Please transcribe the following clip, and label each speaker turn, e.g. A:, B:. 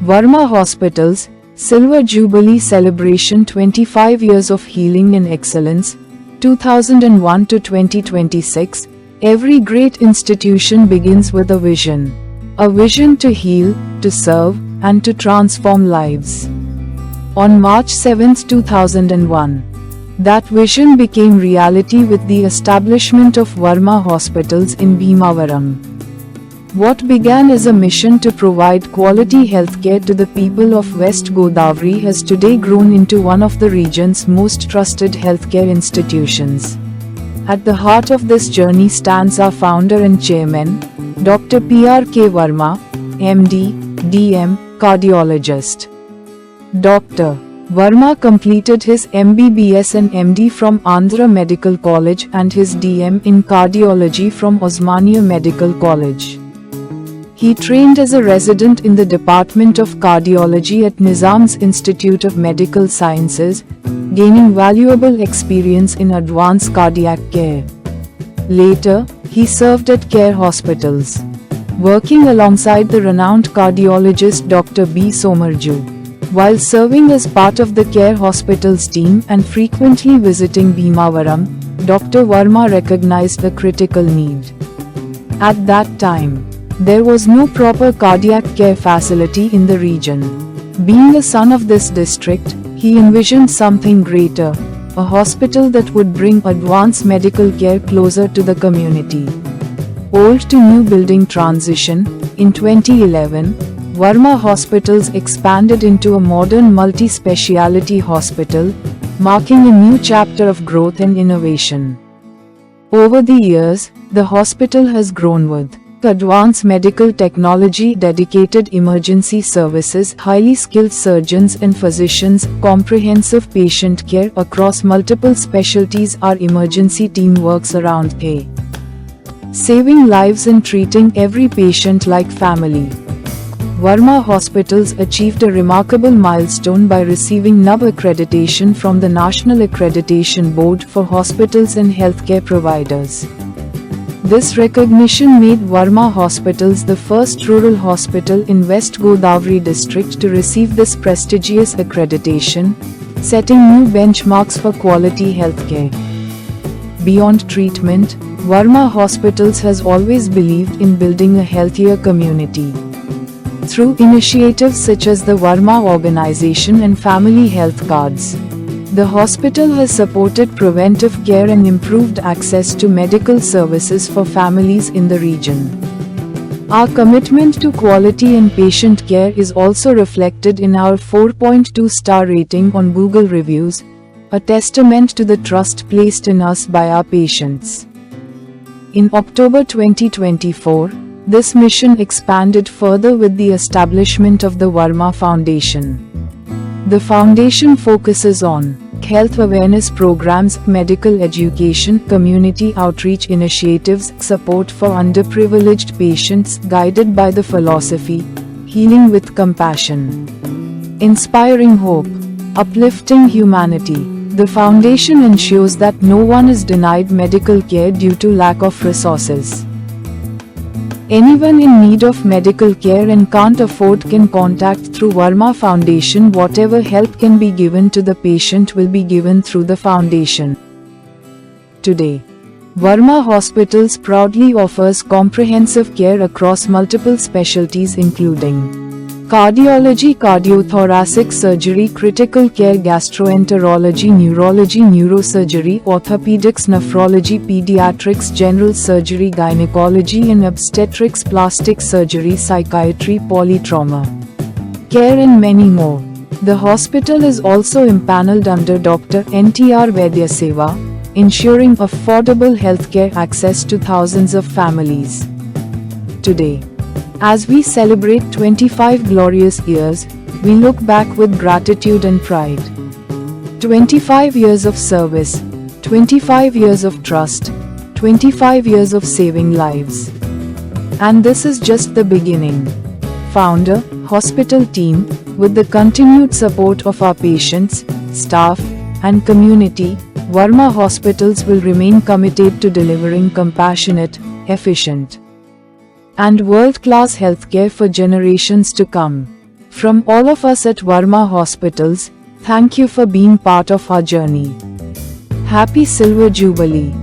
A: Varma Hospitals, Silver Jubilee Celebration 25 Years of Healing and Excellence, 2001 to 2026. Every great institution begins with a vision. A vision to heal, to serve, and to transform lives. On March 7, 2001, that vision became reality with the establishment of Varma Hospitals in Bhimavaram. What began as a mission to provide quality healthcare to the people of West Godavari has today grown into one of the region's most trusted healthcare institutions. At the heart of this journey stands our founder and chairman, Dr. P.R.K. Varma, MD, DM, cardiologist. Dr. Varma completed his MBBS and MD from Andhra Medical College and his DM in cardiology from Osmania Medical College. He trained as a resident in the Department of Cardiology at Nizam's Institute of Medical Sciences, gaining valuable experience in advanced cardiac care. Later, he served at Care Hospitals, working alongside the renowned cardiologist Dr. B. Somarju. While serving as part of the Care Hospitals team and frequently visiting Bhimavaram, Dr. Varma recognized the critical need. At that time, there was no proper cardiac care facility in the region. Being a son of this district, he envisioned something greater, a hospital that would bring advanced medical care closer to the community. Old to new building transition. In 2011, Varma Hospitals expanded into a modern multi-speciality hospital, marking a new chapter of growth and innovation. Over the years, the hospital has grown with advanced medical technology, dedicated emergency services, highly skilled surgeons and physicians, comprehensive patient care across multiple specialties. Our emergency team works around saving lives and treating every patient like family. Varma Hospitals achieved a remarkable milestone by receiving NAB accreditation from the National Accreditation Board for Hospitals and Healthcare Providers. This recognition made Varma Hospitals the first rural hospital in West Godavari district to receive this prestigious accreditation, setting new benchmarks for quality healthcare. Beyond treatment, Varma Hospitals has always believed in building a healthier community. Through initiatives such as the Varma Organization and Family Health Cards, the hospital has supported preventive care and improved access to medical services for families in the region. Our commitment to quality and patient care is also reflected in our 4.2-star rating on Google Reviews, a testament to the trust placed in us by our patients. In October 2024, this mission expanded further with the establishment of the Varma Foundation. The foundation focuses on health awareness programs, medical education, community outreach initiatives, support for underprivileged patients, guided by the philosophy, healing with compassion, inspiring hope, uplifting humanity. The foundation ensures that no one is denied medical care due to lack of resources. Anyone in need of medical care and can't afford can contact through Varma Foundation. Whatever help can be given to the patient will be given through the foundation. Today, Varma Hospitals proudly offers comprehensive care across multiple specialties including cardiology, cardiothoracic surgery, critical care, gastroenterology, neurology, neurosurgery, orthopedics, nephrology, pediatrics, general surgery, gynecology and obstetrics, plastic surgery, psychiatry, polytrauma care and many more. The hospital is also impaneled under Dr. NTR Vaidya Seva, ensuring affordable healthcare access to thousands of families. Today, as we celebrate 25 glorious years, we look back with gratitude and pride. 25 years of service, 25 years of trust, 25 years of saving lives. And this is just the beginning. Founder, hospital team, with the continued support of our patients, staff, and community, Varma Hospitals will remain committed to delivering compassionate, efficient, and world-class healthcare for generations to come. From all of us at Verma Hospitals, thank you for being part of our journey. Happy Silver Jubilee!